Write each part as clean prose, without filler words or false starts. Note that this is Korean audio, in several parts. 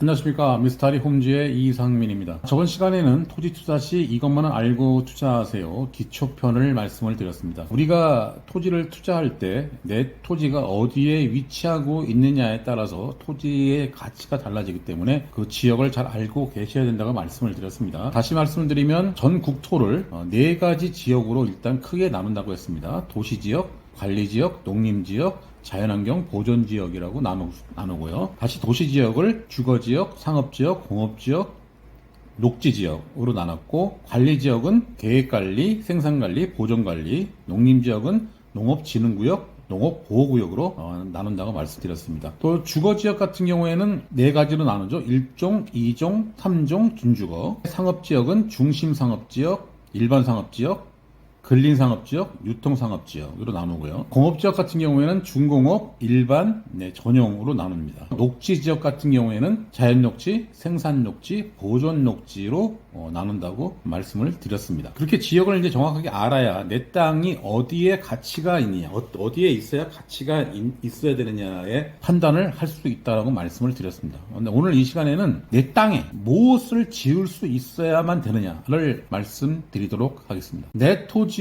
안녕하십니까. 미스터리 홈즈의 이상민입니다. 저번 시간에는 토지 투자 시 이것만은 알고 투자하세요 기초편을 말씀을 드렸습니다. 우리가 토지를 투자할 때 내 토지가 어디에 위치하고 있느냐에 따라서 토지의 가치가 달라지기 때문에 그 지역을 잘 알고 계셔야 된다고 말씀을 드렸습니다. 다시 말씀을 드리면 전 국토를 4가지 지역으로 일단 크게 나눈다고 했습니다. 도시지역, 관리지역, 농림지역, 자연환경 보존지역이라고 나누고요. 다시 도시지역을 주거지역, 상업지역, 공업지역, 녹지지역으로 나눴고, 관리지역은 계획관리, 생산관리, 보존관리, 농림지역은 농업진흥구역, 농업보호구역으로 나눈다고 말씀드렸습니다. 또 주거지역 같은 경우에는 4가지로 나누죠. 1종, 2종, 3종 준주거. 상업지역은 중심상업지역, 일반상업지역, 근린상업지역, 유통상업지역으로 나누고요. 공업지역 같은 경우에는 중공업, 일반, 전용으로 나눕니다. 녹지지역 같은 경우에는 자연녹지, 생산녹지, 보존녹지로 나눈다고 말씀을 드렸습니다. 그렇게 지역을 이제 정확하게 알아야 내 땅이 어디에 가치가 있느냐, 어디에 있어야 가치가 있어야 되느냐에 판단을 할 수 있다고 말씀을 드렸습니다. 근데 오늘 이 시간에는 내 땅에 무엇을 지을 수 있어야만 되느냐를 말씀드리도록 하겠습니다. 내 토지에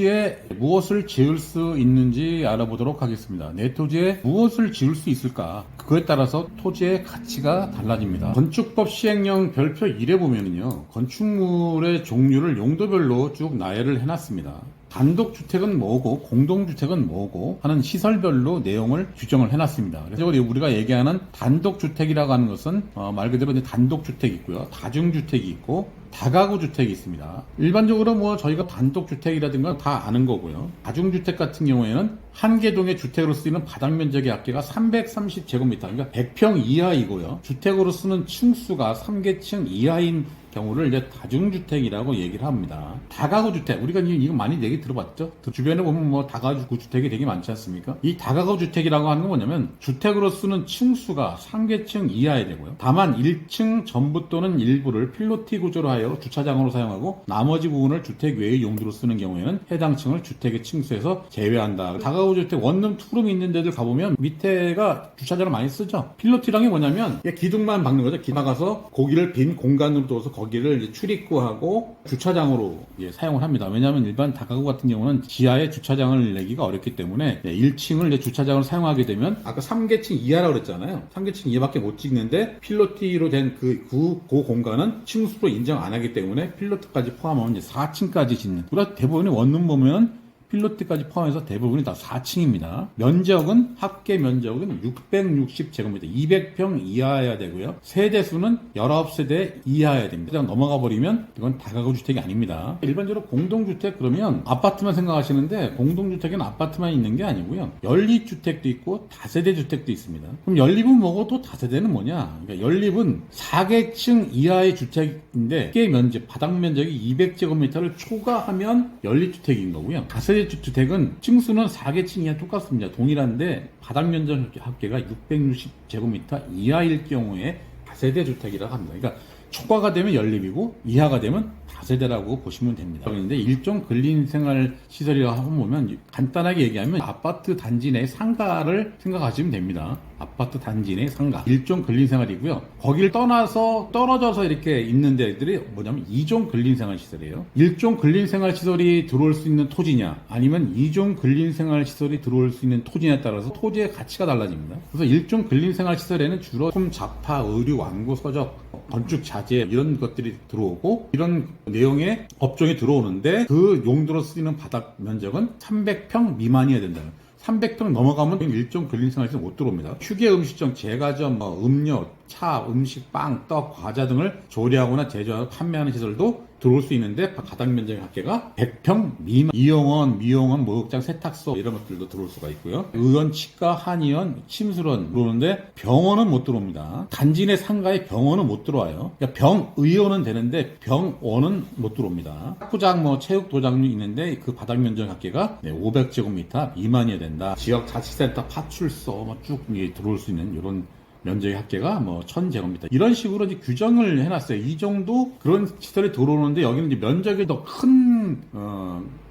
무엇을 지을 수 있는지 알아보도록 하겠습니다. 내 토지에 무엇을 지을 수 있을까? 그거에 따라서 토지의 가치가 달라집니다. 건축법 시행령 별표 1에 보면은요, 건축물의 종류를 용도별로 쭉 나열을 해놨습니다. 단독주택은 뭐고 공동주택은 뭐고 하는 시설별로 내용을 규정을 해놨습니다. 그래서 우리가 얘기하는 단독주택이라고 하는 것은 말 그대로 이제 단독주택이 있고요, 다중주택이 있고 다가구주택이 있습니다. 일반적으로 저희가 단독주택이라든가 다 아는 거고요. 다중주택 같은 경우에는 한 개 동의 주택으로 쓰이는 바닥면적의 합계가 330제곱미터, 그러니까 100평 이하이고요. 주택으로 쓰는 층수가 3개층 이하인 경우를 이제 다중주택이라고 얘기를 합니다. 다가구주택, 우리가 이거 많이 얘기 들어봤죠? 주변에 보면 다가구주택이 되게 많지 않습니까? 이 다가구주택이라고 하는 건 뭐냐면 주택으로 쓰는 층수가 3개층 이하야 되고요. 다만 1층 전부 또는 일부를 필로티 구조로 하여 주차장으로 사용하고 나머지 부분을 주택 외의 용도로 쓰는 경우에는 해당 층을 주택의 층수에서 제외한다. 다가구주택 원룸, 투룸이 있는 데들 가보면 밑에가 주차장을 많이 쓰죠. 필로티란 게 뭐냐면 기둥만 박는 거죠. 나가서 거기를 빈 공간으로 둬서 거기를 이제 출입구하고 주차장으로 사용을 합니다. 왜냐하면 일반 다가구 같은 경우는 지하에 주차장을 내기가 어렵기 때문에 1층을 이제 주차장으로 사용하게 되면 아까 3개층 이하라고 그랬잖아요. 3개층 이하밖에 못 찍는데 필로티로 된 그 공간은 층수로 인정 안 하기 때문에 필로티까지 포함하면 이제 4층까지 짓는. 우리가 대부분의 원룸 보면 필로티까지 포함해서 대부분이 다 4층입니다. 면적은 합계 면적은 660제곱미터, 200평 이하여야 되고요. 세대수는 19세대 이하여야 됩니다. 그냥 넘어가 버리면 이건 다가구 주택이 아닙니다. 일반적으로 공동주택 그러면 아파트만 생각하시는데 공동주택은 아파트만 있는 게 아니고요. 연립주택도 있고 다세대 주택도 있습니다. 그럼 연립은 뭐고 또 다세대는 뭐냐? 그러니까 연립은 4개층 이하의 주택인데 합계 면적, 바닥 면적이 200제곱미터를 초과하면 연립주택인 거고요. 다세대 주택은 층수는 4개층 이하 똑같습니다. 동일한데 바닥 면적 합계가 660제곱미터 이하일 경우에 다세대 주택이라고 합니다. 그러니까 초과가 되면 연립이고 이하가 되면 다세대라고 보시면 됩니다. 그런데 일종 근린생활시설이라고 보면 간단하게 얘기하면 아파트 단지 내 상가를 생각하시면 됩니다. 아파트 단지 내 상가. 일종 근린생활이고요. 거기를 떠나서 떨어져서 이렇게 있는 데들이 뭐냐면 2종 근린생활시설이에요. 1종 근린생활시설이 들어올 수 있는 토지냐 아니면 2종 근린생활시설이 들어올 수 있는 토지냐에 따라서 토지의 가치가 달라집니다. 그래서 1종 근린생활시설에는 주로 자파, 의류, 완구, 서적, 건축 자재 이런 것들이 들어오고 이런 내용의 업종이 들어오는데 그 용도로 쓰이는 바닥 면적은 300평 미만이어야 된다는. 300평 넘어가면 일종 근린생활시설 못 들어옵니다. 휴게 음식점, 제과점, 음료, 차, 음식, 빵, 떡, 과자 등을 조리하거나 제조하고 판매하는 시설도 들어올 수 있는데 바닥 면적의 합계가 100평 미만. 이용원, 미용원, 목욕장, 세탁소 이런 것들도 들어올 수가 있고요. 의원, 치과, 한의원, 침술원 들어오는데 병원은 못 들어옵니다. 단지 내 상가에 병원은 못 들어와요. 그러니까 병의원은 되는데 병원은 못 들어옵니다. 학부장, 체육도장이 있는데 그 바닥 면적 합계가 500제곱미터 미만이어야 된다. 지역 자치센터, 파출소 쭉 들어올 수 있는 이런 면적의 합계가 1000제곱미터 이런 식으로 이제 규정을 해놨어요. 이 정도 그런 시설이 들어오는데 여기는 이제 면적이 더 큰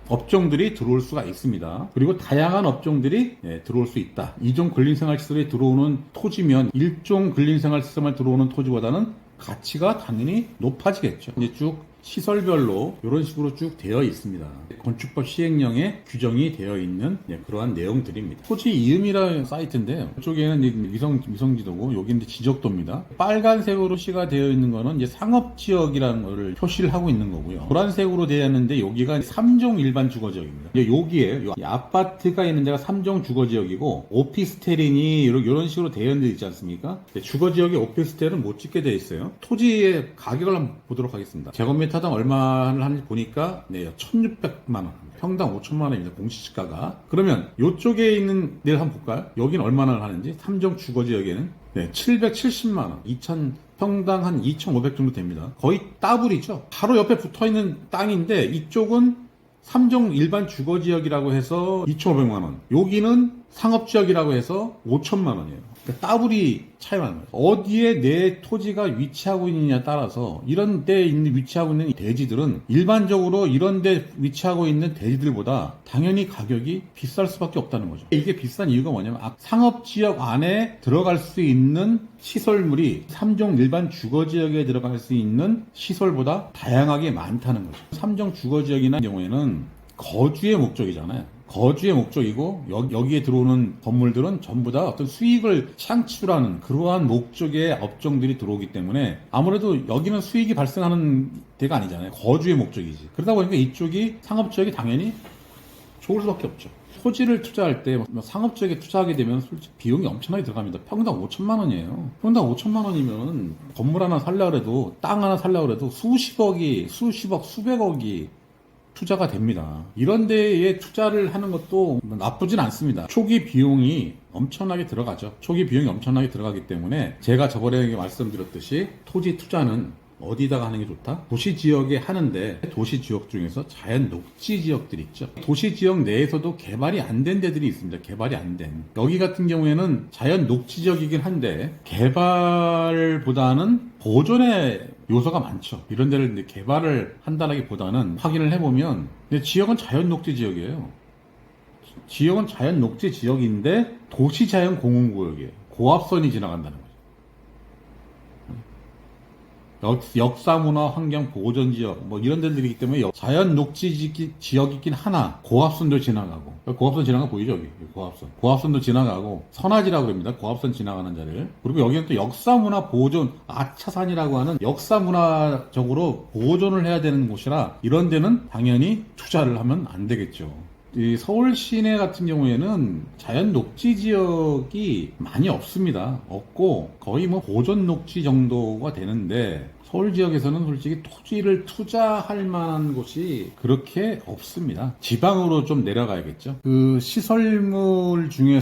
업종들이 들어올 수가 있습니다. 그리고 다양한 업종들이 들어올 수 있다. 2종 근린생활시설에 들어오는 토지면 1종 근린생활시설만 들어오는 토지보다는 가치가 당연히 높아지겠죠. 이제 쭉 시설별로 이런 식으로 쭉 되어 있습니다. 건축법 시행령에 규정이 되어 있는 그러한 내용들입니다. 토지 이음이라는 사이트인데요. 이쪽에는 위성지도고 여기는 지적도입니다. 빨간색으로 시가 되어 있는 거는 이제 상업지역이라는 거를 표시를 하고 있는 거고요. 노란색으로 되어 있는데 여기가 3종 일반 주거지역입니다. 여기에 이 아파트가 있는 데가 3종 주거지역이고 오피스텔이니 이런 식으로 되어 있는 데 있지 않습니까? 주거지역에 오피스텔은 못 짓게 되어 있어요. 토지의 가격을 한번 보도록 하겠습니다. 제곱미터 타당 얼마를 하는지 보니까 1,600만 원, 평당 5천만 원입니다. 공시지가가. 그러면 이쪽에 있는 데를 한번 볼까요? 여기는 얼마나 하는지. 3종 주거지역에는 770만 원, 평당 한 2,500 정도 됩니다. 거의 따블이죠. 바로 옆에 붙어있는 땅인데 이쪽은 3종 일반 주거지역이라고 해서 2,500만 원, 여기는 상업지역이라고 해서 5천만 원이에요. 그러니까 따블이 차이가 나는 거예요. 어디에 내 토지가 위치하고 있느냐에 따라서 이런 데 위치하고 있는 대지들은 일반적으로 이런 데 위치하고 있는 대지들보다 당연히 가격이 비쌀 수밖에 없다는 거죠. 이게 비싼 이유가 뭐냐면 상업지역 안에 들어갈 수 있는 시설물이 3종 일반 주거지역에 들어갈 수 있는 시설보다 다양하게 많다는 거죠. 3종 주거지역이나 경우에는 거주의 목적이잖아요. 거주의 목적이고 여기에 들어오는 건물들은 전부 다 어떤 수익을 창출하는 그러한 목적의 업종들이 들어오기 때문에 아무래도 여기는 수익이 발생하는 데가 아니잖아요. 거주의 목적이지. 그러다 보니까 이쪽이 상업지역이 당연히 좋을 수밖에 없죠. 토지를 투자할 때 상업지역에 투자하게 되면 솔직히 비용이 엄청나게 들어갑니다. 평당 5천만 원이에요. 평당 5천만 원이면 건물 하나 살려고 해도 땅 하나 살려고 해도 수십억, 수백억이 투자가 됩니다. 이런 데에 투자를 하는 것도 나쁘진 않습니다. 초기 비용이 엄청나게 들어가죠. 초기 비용이 엄청나게 들어가기 때문에 제가 저번에 말씀드렸듯이 토지 투자는 어디다가 하는 게 좋다? 도시지역에 하는데 도시지역 중에서 자연 녹지지역들이 있죠. 도시지역 내에서도 개발이 안 된 데들이 있습니다. 개발이 안 된. 여기 같은 경우에는 자연 녹지지역이긴 한데 개발보다는 보존의 요소가 많죠. 이런 데를 이제 개발을 한다라기보다는 확인을 해보면 지역은 자연 녹지 지역이에요. 지역은 자연 녹지 지역인데 도시 자연 공원구역이에요. 고압선이 지나간다는 거죠. 역사문화 환경 보존 지역 이런 데들이기 때문에 자연 녹지 지역이긴 하나 고압선도 지나가고 고압선 지나가 보이죠? 여기 고압선도 지나가고 선화지라고 합니다. 고압선 지나가는 자리를. 그리고 여기는 또 역사문화 보존 아차산이라고 하는 역사문화적으로 보존을 해야 되는 곳이라 이런 데는 당연히 투자를 하면 안 되겠죠. 이 서울 시내 같은 경우에는 자연 녹지 지역이 많이 없습니다. 없고 거의 보존 녹지 정도가 되는데 서울 지역에서는 솔직히 토지를 투자할 만한 곳이 그렇게 없습니다. 지방으로 좀 내려가야겠죠. 그 시설물 중에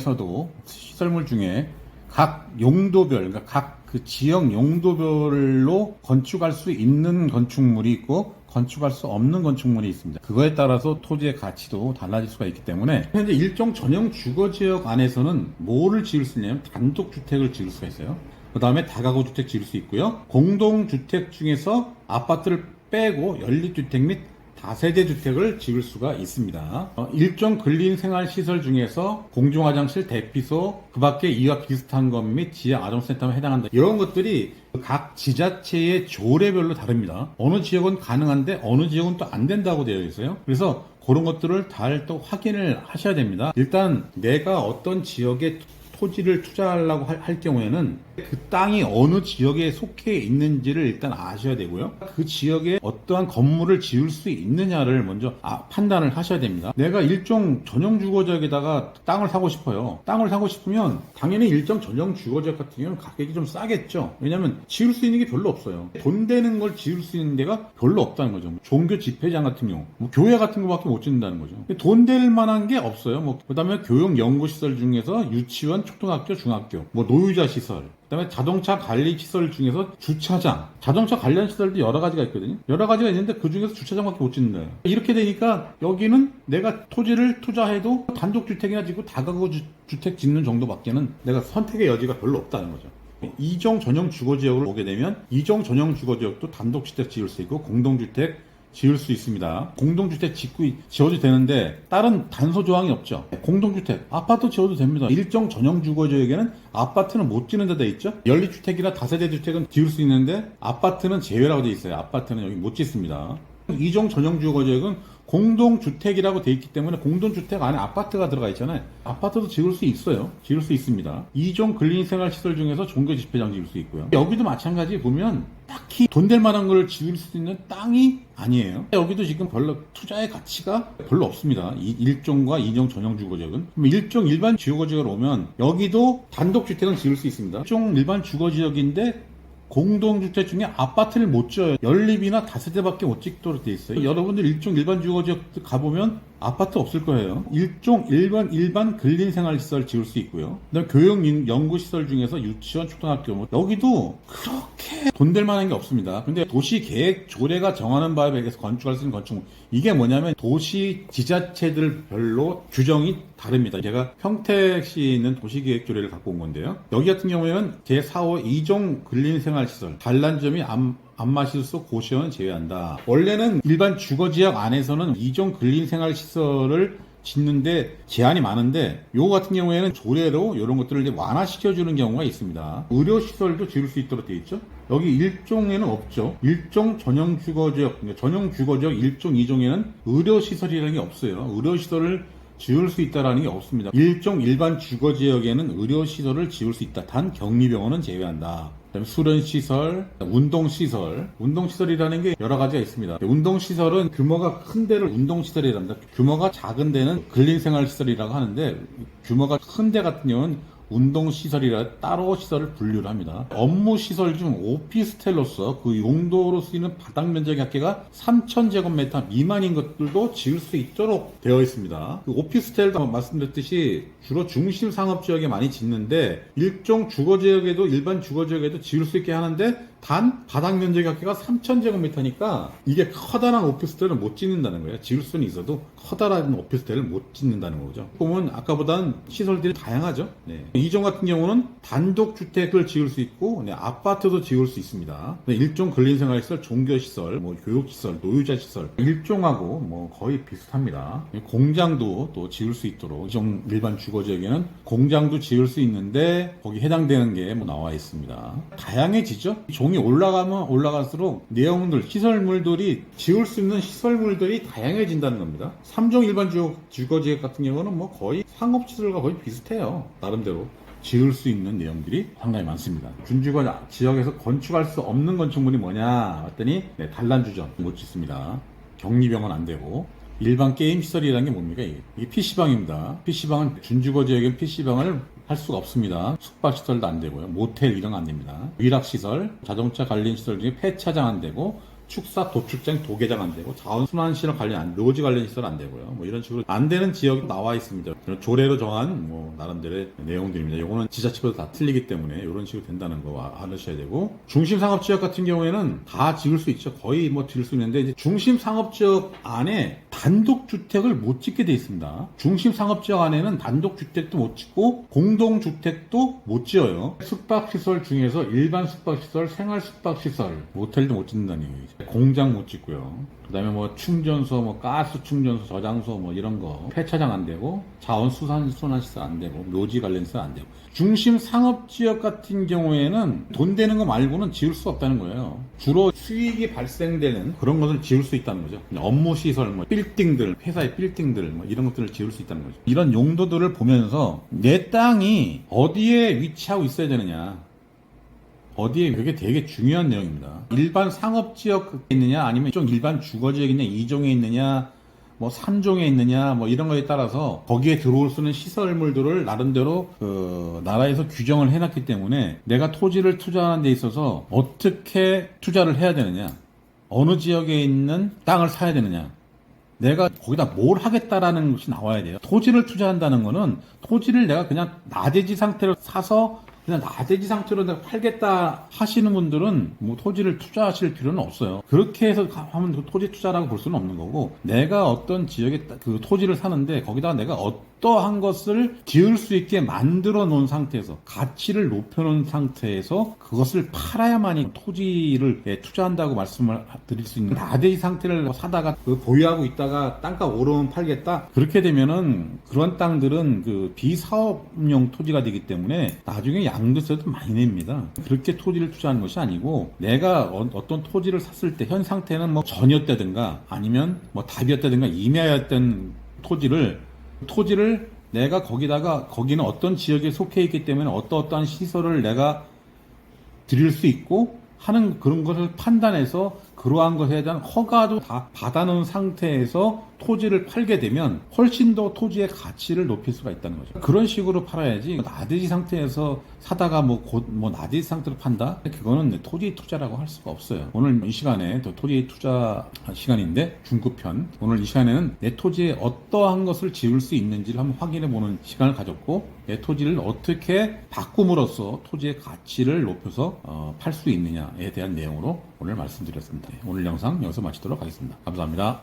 각 용도별, 그러니까 각 그 지역 용도별로 건축할 수 있는 건축물이 있고 건축할 수 없는 건축물이 있습니다. 그거에 따라서 토지의 가치도 달라질 수가 있기 때문에 현재 일종 전용 주거지역 안에서는 뭐를 지을 수 있냐면 단독주택을 지을 수가 있어요. 그 다음에 다가구 주택 지을 수 있고요. 공동주택 중에서 아파트를 빼고 연립주택 및 다세대 주택을 지을 수가 있습니다. 일종 근린생활시설 중에서 공중화장실, 대피소, 그 밖에 이와 비슷한 것 및 지하 아동센터에 해당한다. 이런 것들이 각 지자체의 조례별로 다릅니다. 어느 지역은 가능한데 어느 지역은 또 안 된다고 되어 있어요. 그래서 그런 것들을 잘 또 확인을 하셔야 됩니다. 일단 내가 어떤 지역에 토지를 투자하려고 할 경우에는 그 땅이 어느 지역에 속해 있는지를 일단 아셔야 되고요. 그 지역에 어떠한 건물을 지을 수 있느냐를 먼저 판단을 하셔야 됩니다. 내가 일종 전용 주거지역에다가 땅을 사고 싶어요. 땅을 사고 싶으면 당연히 일정 전용 주거지역 같은 경우는 가격이 좀 싸겠죠. 왜냐하면 지을 수 있는 게 별로 없어요. 돈 되는 걸 지을 수 있는 데가 별로 없다는 거죠. 종교 집회장 같은 경우, 교회 같은 거밖에 못 짓는다는 거죠. 돈 될 만한 게 없어요. 그 다음에 교육 연구시설 중에서 유치원, 초등학교, 중학교, 노유자 시설, 그다음에 자동차 관리 시설 중에서 주차장, 자동차 관련 시설도 여러 가지가 있거든요. 여러 가지가 있는데 그 중에서 주차장밖에 못 짓는다. 이렇게 되니까 여기는 내가 토지를 투자해도 단독주택이나 짓고 다가구 주택 짓는 정도밖에는 내가 선택의 여지가 별로 없다는 거죠. 이종 전용 주거지역을 오게 되면 이종 전용 주거지역도 단독주택 지을 수 있고 공동주택, 지을 수 있습니다. 공동주택 지어도 되는데 다른 단서 조항이 없죠. 공동주택, 아파트 지어도 됩니다. 일정 전용 주거지역에는 아파트는 못 지는 데돼 있죠. 연립주택이나 다세대 주택은 지을 수 있는데 아파트는 제외라고 돼 있어요. 아파트는 여기 못 짓습니다. 이종 전용 주거지역은 공동주택이라고 돼 있기 때문에 공동주택 안에 아파트가 들어가 있잖아요. 아파트도 지을 수 있어요. 지을 수 있습니다. 이종 근린생활시설 중에서 종교집회장 지을 수 있고요. 여기도 마찬가지 보면 딱히 돈 될 만한 걸 지을 수 있는 땅이 아니에요. 여기도 지금 별로 투자의 가치가 별로 없습니다. 일종과 이종 전용 주거지역은. 일종 일반 주거지역으로 오면 여기도 단독주택은 지을 수 있습니다. 일종 일반 주거지역인데 공동주택 중에 아파트를 못 지어요. 연립이나 다세대밖에 못 짓도록 돼 있어요. 여러분들 일종 일반 주거지역 가보면 아파트 없을 거예요. 일종 일반 근린생활시설 지을 수 있고요. 그다음 교육 연구시설 중에서 유치원, 초등학교 뭐 여기도 그렇게 돈 될 만한 게 없습니다. 근데 도시계획 조례가 정하는 바에 의해서 건축할 수 있는 건축물 이게 뭐냐면 도시 지자체들별로 규정이 다릅니다. 제가 평택시에 있는 도시계획 조례를 갖고 온 건데요. 여기 같은 경우에는 제4호 2종 근린생활시설 단란점이 안마실소 고시원은 제외한다. 원래는 일반 주거지역 안에서는 이종 근린생활시설을 짓는데 제한이 많은데 요거 같은 경우에는 조례로 이런 것들을 이제 완화시켜주는 경우가 있습니다. 의료시설도 지을 수 있도록 되어 있죠. 여기 1종에는 없죠. 1종 전용 주거지역, 전용 주거지역 1종, 2종에는 의료시설이라는 게 없어요. 의료시설을 지을 수 있다라는 게 없습니다. 일종 일반 주거지역에는 의료시설을 지을 수 있다. 단 격리병원은 제외한다. 그다음에 수련시설, 운동시설이라는 게 여러 가지가 있습니다. 운동시설은 규모가 큰 데를 운동시설이랍니다. 규모가 작은 데는 근린생활시설이라고 하는데 규모가 큰 데 같은 경우는 운동시설이라 따로 시설을 분류를 합니다. 업무시설 중 오피스텔로서 그 용도로 쓰이는 바닥 면적의 합계가 3,000제곱미터 미만인 것들도 지을 수 있도록 되어 있습니다. 그 오피스텔도 말씀드렸듯이 주로 중심 상업지역에 많이 짓는데 일종 주거지역에도 일반 주거지역에도 지을 수 있게 하는데 단 바닥 면적의 합계가 3,000제곱미터니까 이게 커다란 오피스텔을 못 짓는다는 거예요. 지을 수는 있어도 커다란 오피스텔을 못 짓는다는 거죠. 보면 아까보다는 시설들이 다양하죠. 네. 이종 같은 경우는 단독주택을 지을 수 있고 아파트도 지을 수 있습니다. 일종 근린생활시설, 종교시설, 교육시설, 노유자시설 일종하고 거의 비슷합니다. 공장도 또 지을 수 있도록 이종 일반 주거지역에는 공장도 지을 수 있는데 거기 해당되는 게 나와 있습니다. 다양해지죠. 종이 올라가면 올라갈수록 내용들, 시설물들이 지을 수 있는 시설물들이 다양해진다는 겁니다. 3종 일반 주거지역 같은 경우는 거의 상업시설과 거의 비슷해요. 나름대로 지을 수 있는 내용들이 상당히 많습니다. 준주거 지역에서 건축할 수 없는 건축물이 뭐냐 했더니 단란주점 못 짓습니다. 격리병원 안 되고 일반 게임 시설이라는 게 뭡니까? 이게 PC방입니다. PC방은 준주거 지역엔 PC방을 할 수가 없습니다. 숙박시설도 안 되고요. 모텔 이런 거 안 됩니다. 위락시설, 자동차 관련시설 중에 폐차장 안 되고 축사, 도축장, 도계장 안 되고 자원순환시설 관련 로지 관련 시설 안 되고요. 이런 식으로 안 되는 지역이 나와 있습니다. 조례로 정한 나름대로의 내용들입니다. 요거는 지자체별로 다 틀리기 때문에 이런 식으로 된다는 거 알으셔야 되고 중심 상업지역 같은 경우에는 다 지을 수 있죠. 거의 지을 수 있는데 이제 중심 상업지역 안에 단독주택을 못 짓게 돼 있습니다. 중심 상업지역 안에는 단독주택도 못 짓고 공동주택도 못 지어요. 숙박시설 중에서 일반 숙박시설, 생활 숙박시설, 모텔도 못 짓는다는 얘기죠. 공장 못 짓고요. 그 다음에 충전소, 가스 충전소, 저장소 이런 거 폐차장 안 되고 자원순환시설 안 되고 묘지 관련 시설 안 되고 중심 상업지역 같은 경우에는 돈 되는 거 말고는 지을 수 없다는 거예요. 주로 수익이 발생되는 그런 것을 지을 수 있다는 거죠. 업무시설, 빌딩들, 회사의 빌딩들 이런 것들을 지을 수 있다는 거죠. 이런 용도들을 보면서 내 땅이 어디에 위치하고 있어야 되느냐, 어디에, 그게 되게 중요한 내용입니다. 일반 상업지역에 있느냐 아니면 좀 일반 주거지역에 있느냐, 2종에 있느냐 3종에 있느냐 이런 거에 따라서 거기에 들어올 수 있는 시설물들을 나름대로 나라에서 규정을 해놨기 때문에 내가 토지를 투자하는 데 있어서 어떻게 투자를 해야 되느냐, 어느 지역에 있는 땅을 사야 되느냐, 내가 거기다 뭘 하겠다라는 것이 나와야 돼요. 토지를 투자한다는 거는 토지를 내가 그냥 나대지 상태로 사서 그냥 나대지 상태로 내가 팔겠다 하시는 분들은 토지를 투자하실 필요는 없어요. 그렇게 해서 하면 토지 투자라고 볼 수는 없는 거고, 내가 어떤 지역에 그 토지를 사는데 거기다가 내가 어떠한 것을 지을 수 있게 만들어 놓은 상태에서 가치를 높여 놓은 상태에서 그것을 팔아야만이 토지를 투자한다고 말씀을 드릴 수 있는 나대지 상태를 사다가 보유하고 있다가 땅값 오르면 팔겠다. 그렇게 되면은 그런 땅들은 그 비사업용 토지가 되기 때문에 나중에 양도세도 많이 냅니다. 그렇게 토지를 투자하는 것이 아니고 내가 어떤 토지를 샀을 때 현 상태는 뭐 전이었다든가 아니면 뭐 답이었다든가 임야였던 토지를 내가 거기는 어떤 지역에 속해 있기 때문에 어떠한 시설을 내가 드릴 수 있고 하는 그런 것을 판단해서 그러한 것에 대한 허가도 다 받아놓은 상태에서 토지를 팔게 되면 훨씬 더 토지의 가치를 높일 수가 있다는 거죠. 그런 식으로 팔아야지 나대지 상태에서 사다가 곧 나대지 상태로 판다? 그거는 토지 투자라고 할 수가 없어요. 오늘 이 시간에 또 토지 투자 시간인데 중급편 오늘 이 시간에는 내 토지에 어떠한 것을 지을 수 있는지를 한번 확인해 보는 시간을 가졌고 내 토지를 어떻게 바꿈으로써 토지의 가치를 높여서 팔 수 있느냐에 대한 내용으로 오늘 말씀드렸습니다. 오늘 영상 여기서 마치도록 하겠습니다. 감사합니다.